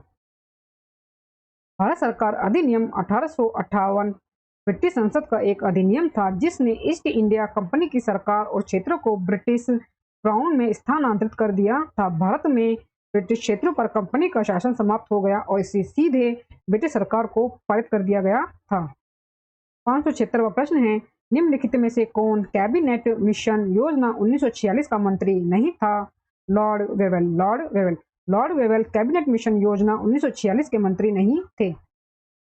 भारत सरकार अधिनियम 1858 ब्रिटिश संसद का एक अधिनियम था जिसने ईस्ट इंडिया कंपनी की सरकार और क्षेत्रों को ब्रिटिश क्राउन में स्थानांतरित कर दिया था। भारत में ब्रिटिश क्षेत्रों पर कंपनी का शासन समाप्त हो गया और इसे सीधे ब्रिटिश सरकार को पारित कर दिया गया था। 576वां प्रश्न है, निम्नलिखित में से कौन कैबिनेट मिशन योजना 1946 का मंत्री नहीं था? लॉर्ड वेवेल कैबिनेट मिशन योजना 1946 के मंत्री नहीं थे।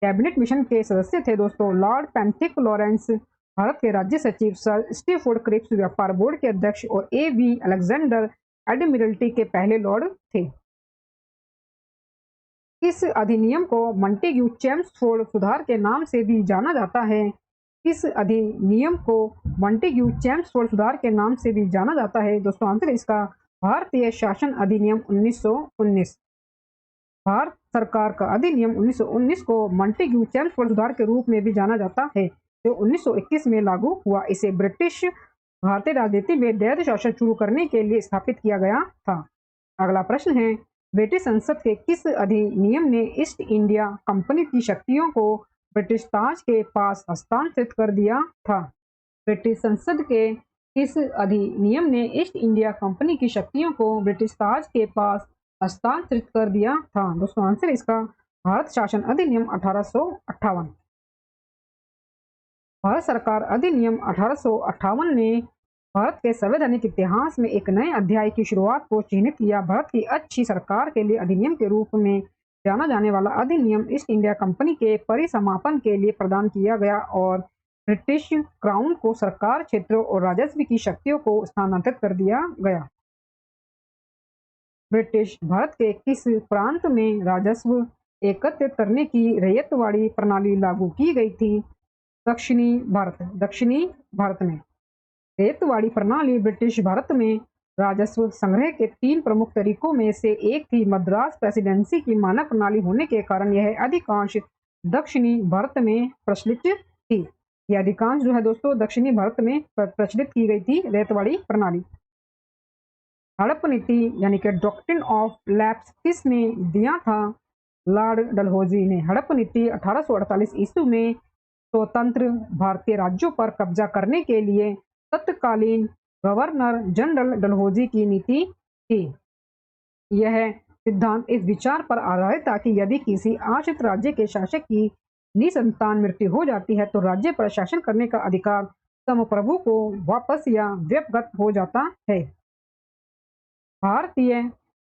कैबिनेट मिशन के सदस्य थे दोस्तों लॉर्ड पेंथिक लॉरेंस, भारत के राज्य सचिव सर स्टीफोर्ड क्रिप्स व्यापार बोर्ड के अध्यक्ष और A.V. अलेक्जेंडर एडमिरल्टी के पहले लॉर्ड थे। इस अधिनियम को मॉन्टेग्यू चेम्सफोर्ड सुधार के नाम से भी जाना जाता है। इस अधिनियम को मॉन्टेग्यू चेम्सफोर्ड सुधार के नाम से भी जाना जाता है। दोस्तों आंसर इसका भारतीय शासन अधिनियम 1919। भारत सरकार का अधिनियम 1919 को मॉन्टेग्यू चेम्सफोर्ड सुधार के रूप में भी जाना जाता है जो 1921 में लागू हुआ। इसे ब्रिटिश भारतीय राजनीति में वैध शासन शुरू करने के लिए स्थापित किया गया था। अगला प्रश्न है, ब्रिटिश संसद के किस अधिनियम ने ईस्ट इंडिया कंपनी की शक्तियों को ब्रिटिश ताज के पास हस्तांतरित कर दिया था? ब्रिटिश संसद के किस अधिनियम ने ईस्ट इंडिया कंपनी की शक्तियों को ब्रिटिश ताज के पास हस्तांतरित कर दिया था? दोस्तों आंसर इसका भारत शासन अधिनियम 1858। भारत सरकार अधिनियम 1858 ने भारत के संवैधानिक इतिहास में एक नए अध्याय की शुरुआत को चिन्हित किया। भारत की अच्छी सरकार के लिए अधिनियम के रूप में जाना जाने वाला अधिनियम ईस्ट इंडिया कंपनी के परिसमापन के लिए प्रदान किया गया और ब्रिटिश क्राउन को सरकार क्षेत्रों और राजस्व की शक्तियों को स्थानांतरित कर दिया गया। ब्रिटिश भारत के किस प्रांत में राजस्व एकत्रित करने की रैयतवाड़ी प्रणाली लागू की गई थी? दक्षिणी भारत में रैयतवाड़ी प्रणाली ब्रिटिश भारत में राजस्व संग्रह के 3 प्रमुख तरीकों में से एक थी। मद्रास प्रेसिडेंसी की मानक प्रणाली होने के कारण यह अधिकांश दक्षिणी भारत में प्रचलित थी। यह अधिकांश जो है दोस्तों दक्षिणी भारत में प्रचलित की गई थी रैयतवाड़ी प्रणाली। हड़प नीति यानी कि डॉक्ट्रिन ऑफ लैप्स किसने दिया था? लॉर्ड डलहौजी ने। हड़प नीति 1848 ईस्वी में स्वतंत्र भारतीय राज्यों पर कब्जा करने के लिए तत्कालीन गवर्नर जनरल डलहौजी की नीति थी। यह सिद्धांत इस विचार पर आधारित था कि यदि किसी आश्रित राज्य के शासक की निसंतान मृत्यु हो जाती है तो राज्य पर शासन करने का अधिकार समप्रभु को वापस या व्यपगत हो जाता है। भारतीय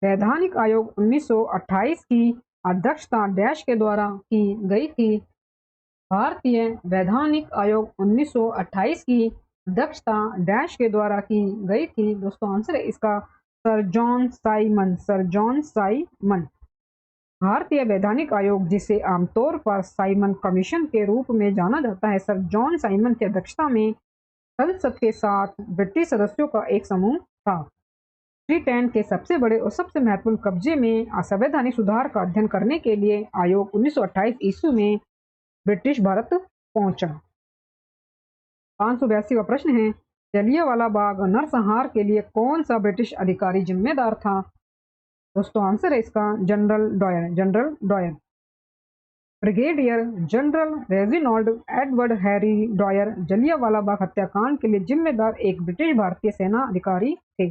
वैधानिक आयोग 1928 की अध्यक्षता डैश के द्वारा की गई थी? भारतीय वैधानिक आयोग 1928 की अध्यक्षता डैश के द्वारा की गई थी? दोस्तों आंसर है इसका सर जॉन साइमन। भारतीय वैधानिक आयोग जिसे आमतौर पर साइमन कमीशन के रूप में जाना जाता है, सर जॉन साइमन की अध्यक्षता में संसद के 7 ब्रिटिश सदस्यों का एक समूह था। ब्रिटेन के सबसे बड़े और सबसे महत्वपूर्ण कब्जे में असंवैधानिक सुधार का अध्ययन करने के लिए आयोग 1928 ईस्वी में ब्रिटिश भारत पहुंचा। 582वां प्रश्न है, जलियांवाला बाग नरसंहार के लिए कौन सा ब्रिटिश अधिकारी जिम्मेदार था? दोस्तों आंसर है इसका General Dyer. Brigadier General Reginald Edward Harry Dyer Jallianwala Bagh हत्याकांड के लिए जिम्मेदार एक ब्रिटिश भारतीय सेना अधिकारी थे।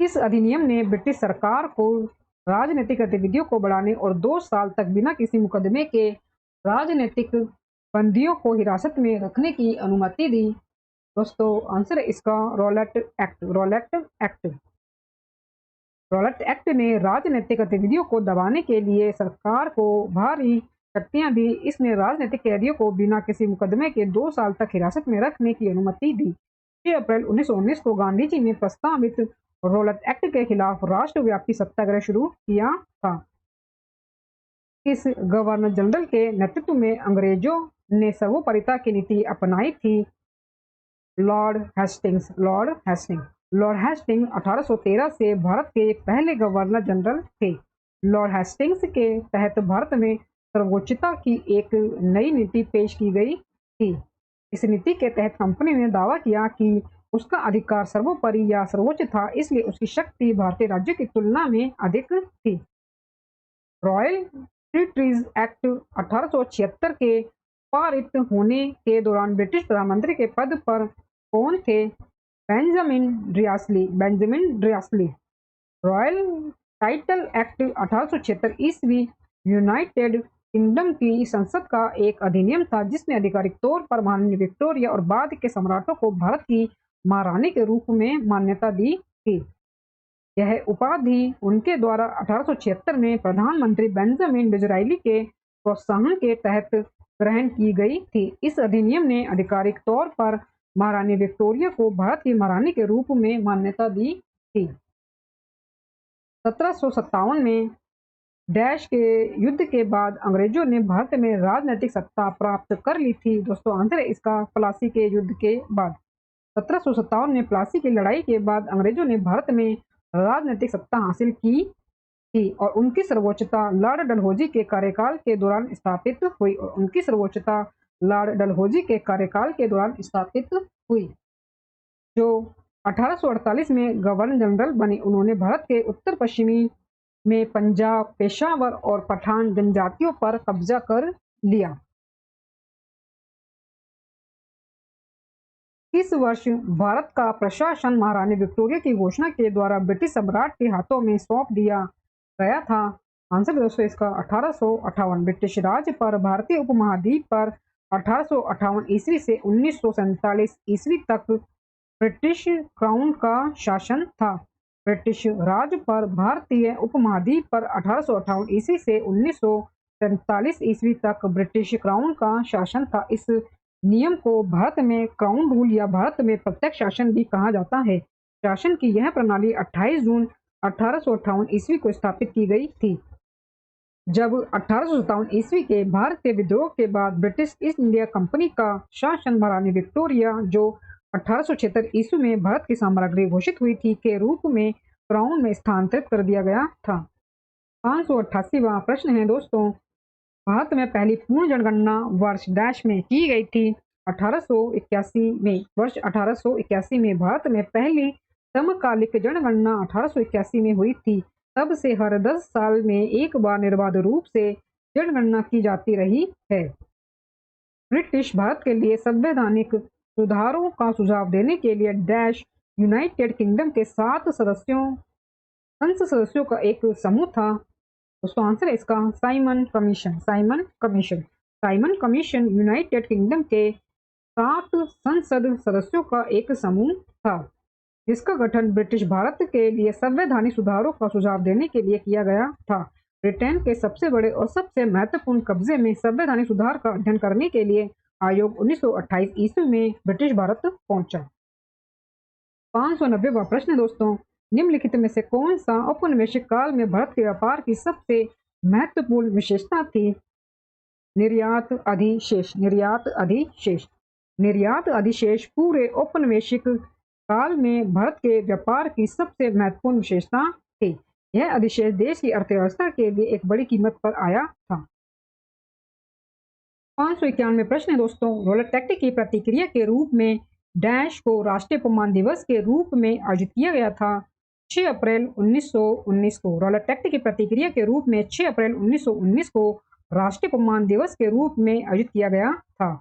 इस अधिनियम ने ब्रिटिश सरकार को राजनीतिक गतिविधियों को बढ़ाने और 2 साल तक बिना किसी मुकदमे के राजनीतिक बंदियों को हिरासत में रखने की अनुमति दी। दोस्तों आंसर है इसका रॉलेट एक्ट। रॉलेट एक्ट ने राजनीतिक गतिविधियों को दबाने के लिए सरकार को भारी शक्तियां दी। इसने राजनीतिक कैदियों को बिना किसी मुकदमे के 2 साल तक हिरासत में रखने की अनुमति दी। 6 अप्रैल 1919 को गांधी जी ने प्रस्तावित रॉलेट एक्ट के खिलाफ राष्ट्रव्यापी सत्याग्रह शुरू किया था। इस गवर्नर जनरल के नेतृत्व में अंग्रेजों ने सर्वोपरिता की नीति अपनाई थी। लॉर्ड हेस्टिंग्स 1813 से भारत के पहले गवर्नर जनरल थे। लॉर्ड हेस्टिंग्स के तहत भारत में सर्वोच्चता की एक नई नीति पेश की गई थी। इस नीति के तहत कंपनी ने दावा किया कि उसका अधिकार सर्वोपरि या सर्वोच्च था, इसलिए उसकी शक्ति भारतीय राज्यों की तुलना में अधिक थी। रॉयल ट्रीटीज एक्ट 1876 के पारित होने के दौरान ब्रिटिश प्रधानमंत्री के पद पर कौन थे? Benjamin Disraeli. Royal title act 1876 ईस्वी यूनाइटेड किंगडम की संसद का एक अधिनियम था, जिसने आधिकारिक तौर पर महारानी विक्टोरिया और बाद के सम्राटों को भारत की महारानी के रूप में मान्यता दी थी। यह उपाधि उनके द्वारा 1876 में प्रधानमंत्री बेंजामिन डिसरायली के प्रोत्साहन के तहत ग्रहण की गई थी। इस अधिनियम ने आधिकारिक तौर पर महारानी विक्टोरिया को भारत की महारानी के रूप में मान्यता दी थी। 1757 में डैश के युद्ध के बाद अंग्रेजों ने भारत में राजनीतिक सत्ता प्राप्त कर ली थी। दोस्तों आंसर है इसका प्लासी के युद्ध के बाद। 1757 में प्लासी की लड़ाई के बाद अंग्रेजों ने भारत में राजनीतिक सत्ता हासिल की थी और उनकी सर्वोच्चता लॉर्ड डलहौजी के कार्यकाल के दौरान स्थापित हुई। जो 1848 में गवर्नर जनरल बने, उन्होंने भारत के उत्तर पश्चिमी में पंजाब, पेशावर और पठान जनजातियों पर कब्जा कर लिया। इस वर्ष भारत का प्रशासन महारानी विक्टोरिया की घोषणा के द्वारा ब्रिटिश सम्राट के हाथों में सौंप दिया गया था। आंसर दोस्तों इसका 1858। ब्रिटिश राज पर भारतीय उपमहाद्वीप पर 1858 ईस्वी से 1947 ईस्वी तक ब्रिटिश क्राउन का शासन था। ब्रिटिश राज पर भारतीय उपमहाद्वीप पर 1858 ईस्वी से 1947 ईस्वी तक ब्रिटिश क्राउन का शासन था। इस नियम को भारत में क्राउन रूल या भारत में प्रत्यक्ष शासन भी कहा जाता है। शासन की यह प्रणाली 28 जून 1858 ईस्वी को स्थापित की गई थी, जब 1857 ईस्वी के भारत के विद्रोह के बाद ब्रिटिश ईस्ट इंडिया कंपनी का शासन महारानी विक्टोरिया, जो 1876 ईस्वी में भारत की साम्राज्ञी घोषित हुई थी, के रूप में क्राउन में स्थानांतरित कर दिया गया था। 588वां प्रश्न है दोस्तों, भारत में पहली पूर्ण जनगणना वर्ष डैश में की गई थी? 1881 में। वर्ष 1881 में भारत में पहली समकालिक जनगणना 1881 में हुई थी। तब से हर 10 साल में एक बार निर्बाध रूप से जनगणना की जाती रही है। ब्रिटिश भारत के लिए संवैधानिक सुधारों का सुझाव देने के लिए डैश यूनाइटेड किंगडम के 7 संसद सदस्यों का एक समूह था। दोस्तों आंसर है इसका साइमन कमीशन यूनाइटेड किंगडम के 7 संसद सदस्यों का एक समूह था, जिसका गठन ब्रिटिश भारत के लिए संवैधानिक सुधारों का सुझाव देने के लिए किया गया था। ब्रिटेन के सबसे बड़े और सबसे महत्वपूर्ण कब्जे में संवैधानिक सुधार का अध्ययन करने के लिए आयोग 1928 ईस्वी में ब्रिटिश भारत पहुंचा। 590वां प्रश्न दोस्तों, निम्नलिखित में से कौन सा औपनिवेशिक काल में भारत के व्यापार की सबसे महत्वपूर्ण विशेषता थी? निर्यात अधिशेष पूरे औपनिवेशिक काल में भारत के व्यापार की सबसे महत्वपूर्ण विशेषता थी। यह अधिशेष देश की अर्थव्यवस्था के लिए एक बड़ी कीमत पर आया था। 591 प्रश्न है दोस्तों, रॉलेट एक्ट की प्रतिक्रिया के रूप में डैश को राष्ट्रीय उपमान दिवस के रूप में आयोजित किया गया था? 6 अप्रैल 1919 को। रॉलेट एक्ट की प्रतिक्रिया के रूप में 6 अप्रैल 1919 को राष्ट्रीय अपमान दिवस के रूप में आयोजित किया गया था।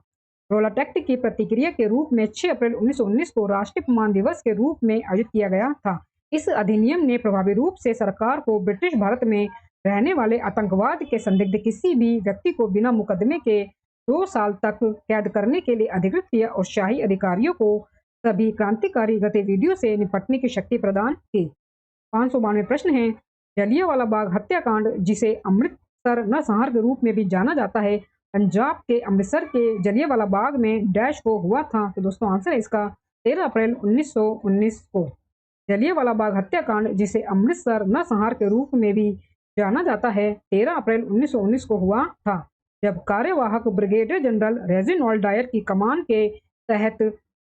रोलाट एक्ट की प्रतिक्रिया के रूप में 6 अप्रैल 1919 को राष्ट्रीय अपमान दिवस के रूप में आयोजित किया गया था। इस अधिनियम ने प्रभावी रूप से सरकार को ब्रिटिश भारत में रहने वाले आतंकवाद के संदिग्ध किसी भी व्यक्ति को बिना मुकदमे के 2 साल तक कैद करने के लिए अधिकृत किया और शाही अधिकारियों को सभी क्रांतिकारी गतिविधियों से निपटने की शक्ति प्रदान की। 592 प्रश्न है, जलियांवाला बाग हत्याकांड, जिसे अमृतसर नरसंहार के रूप में भी जाना जाता है, पंजाब के अमृतसर के जलियांवाला बाग में डैश को हुआ था। तो दोस्तों आंसर है इसका 13 अप्रैल 1919 को। जलियांवाला बाग हत्याकांड, जिसे अमृतसर नरसंहार के रूप में भी जाना जाता है, 13 अप्रैल 1919 को हुआ था, जब कार्यवाहक ब्रिगेडियर जनरल रेजिनॉल्ड डायर की कमान के तहत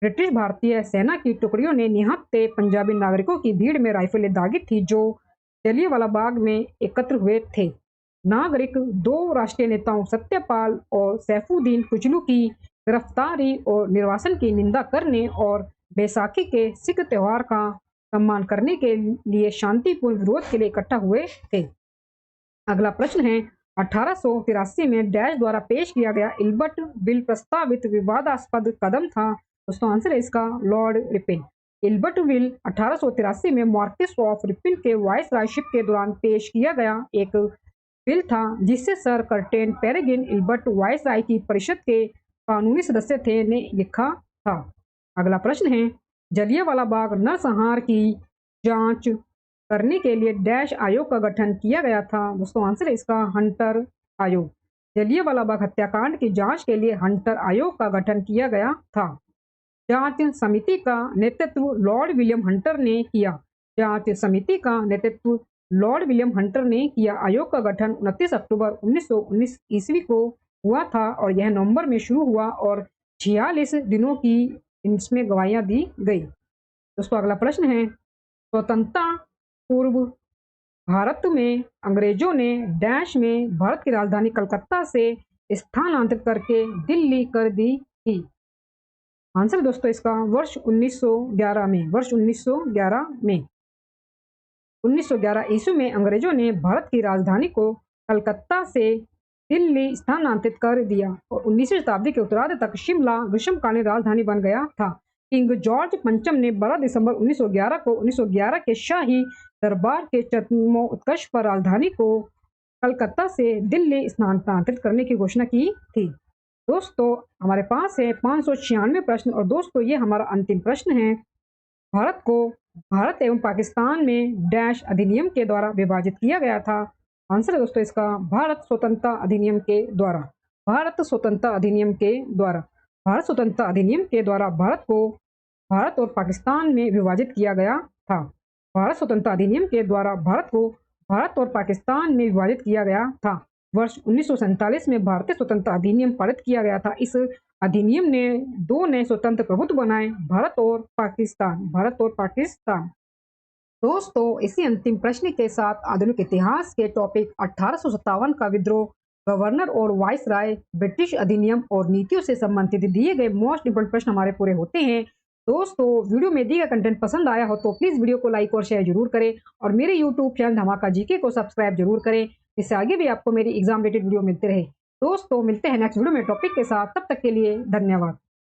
ब्रिटिश भारतीय सेना की टुकड़ियों ने निहत्थे पंजाबी नागरिकों की भीड़ में राइफलें दागी थी, जो जलियांवाला बाग में एकत्र हुए थे। नागरिक 2 राष्ट्रीय नेताओं सत्यपाल और सैफुद्दीन कुचलू की गिरफ्तारी और निर्वासन की निंदा करने और बैसाखी के सिख त्योहार का सम्मान करने के लिए शांतिपूर्ण विरोध के लिए इकट्ठा हुए थे। अगला प्रश्न है, 1883 में डैश द्वारा पेश किया गया इल्बर्ट बिल प्रस्तावित विवादास्पद कदम था। दोस्तों आंसर है इसका लॉर्ड रिपन। इल्बर्ट बिल 1883 में मार्किस ऑफ रिपन के वाइसरायशिप के दौरान पेश किया गया एक बिल था, जिससे sir curtain peregrine Ilbert viceroy की परिषद के कानूनी सदस्य थे ने लिखा था। अगला प्रश्न है, जलियांवाला बाग नरसंहार की जांच करने के लिए डैश आयोग का गठन किया गया था। दोस्तों आंसर है इसका हंटर आयोग। जलियांवाला बाग हत्याकांड की जांच के लिए हंटर आयोग का गठन किया गया था। जांच समिति का नेतृत्व लॉर्ड विलियम हंटर ने किया। जांच समिति का नेतृत्व लॉर्ड विलियम हंटर ने किया। आयोग का गठन 29 अक्टूबर 1919 ईस्वी को हुआ था और यह नवंबर में शुरू हुआ और 46 दिनों की इसमें गवाहियां दी गई। दोस्तों अगला प्रश्न है, स्वतंत्रता पूर्व भारत में अंग्रेजों ने डैश में भारत की राजधानी कलकत्ता से स्थानांतरित करके दिल्ली कर दी थी। आंसर दोस्तों इसका वर्ष 1911 में। वर्ष 1911 में 1911 ईस्वी में अंग्रेजों ने भारत की राजधानी को कलकत्ता से दिल्ली स्थानांतरित कर दिया और 19वीं शताब्दी के उत्तरार्ध तक शिमला ग्रीष्मकालीन राजधानी बन गया था। किंग जॉर्ज पंचम ने 12 दिसंबर 1911 को 1911 के शाही दरबार के 4वें उत्कर्ष पर राजधानी को कलकत्ता से दिल्ली स्थानांतरित करने की घोषणा की थी। दोस्तों हमारे पास है 596 प्रश्न और दोस्तों ये हमारा अंतिम प्रश्न है, भारत को भारत एवं पाकिस्तान में डैश अधिनियम के द्वारा विभाजित किया गया था। आंसर है दोस्तों इसका भारत स्वतंत्रता अधिनियम के द्वारा। भारत स्वतंत्रता अधिनियम के द्वारा। भारत स्वतंत्रता अधिनियम के द्वारा भारत को भारत और पाकिस्तान में विभाजित किया गया था। भारत स्वतंत्रता अधिनियम के द्वारा भारत को भारत और पाकिस्तान में विभाजित किया गया था। वर्ष 1947 में भारतीय स्वतंत्रता अधिनियम पारित किया गया था। इस अधिनियम ने 2 नए स्वतंत्र प्रभुत्व बनाए, भारत और पाकिस्तान। भारत और पाकिस्तान। दोस्तों इसी अंतिम प्रश्न के साथ आधुनिक इतिहास के टॉपिक 1857 का विद्रोह, गवर्नर और वाइसराय, ब्रिटिश अधिनियम और नीतियों से संबंधित दिए गए मोस्ट इंपोर्टेंट प्रश्न हमारे पूरे होते हैं। दोस्तों वीडियो में दिए गए कंटेंट पसंद आया हो तो प्लीज वीडियो को लाइक और शेयर जरूर करें और मेरे यूट्यूब चैनल धमाका जीके को सब्सक्राइब जरूर करें, इससे आगे भी आपको मेरी एग्जाम रिलेटेड वीडियो मिलते रहे। दोस्तों मिलते हैं नेक्स्ट वीडियो में टॉपिक के साथ, तब तक के लिए धन्यवाद।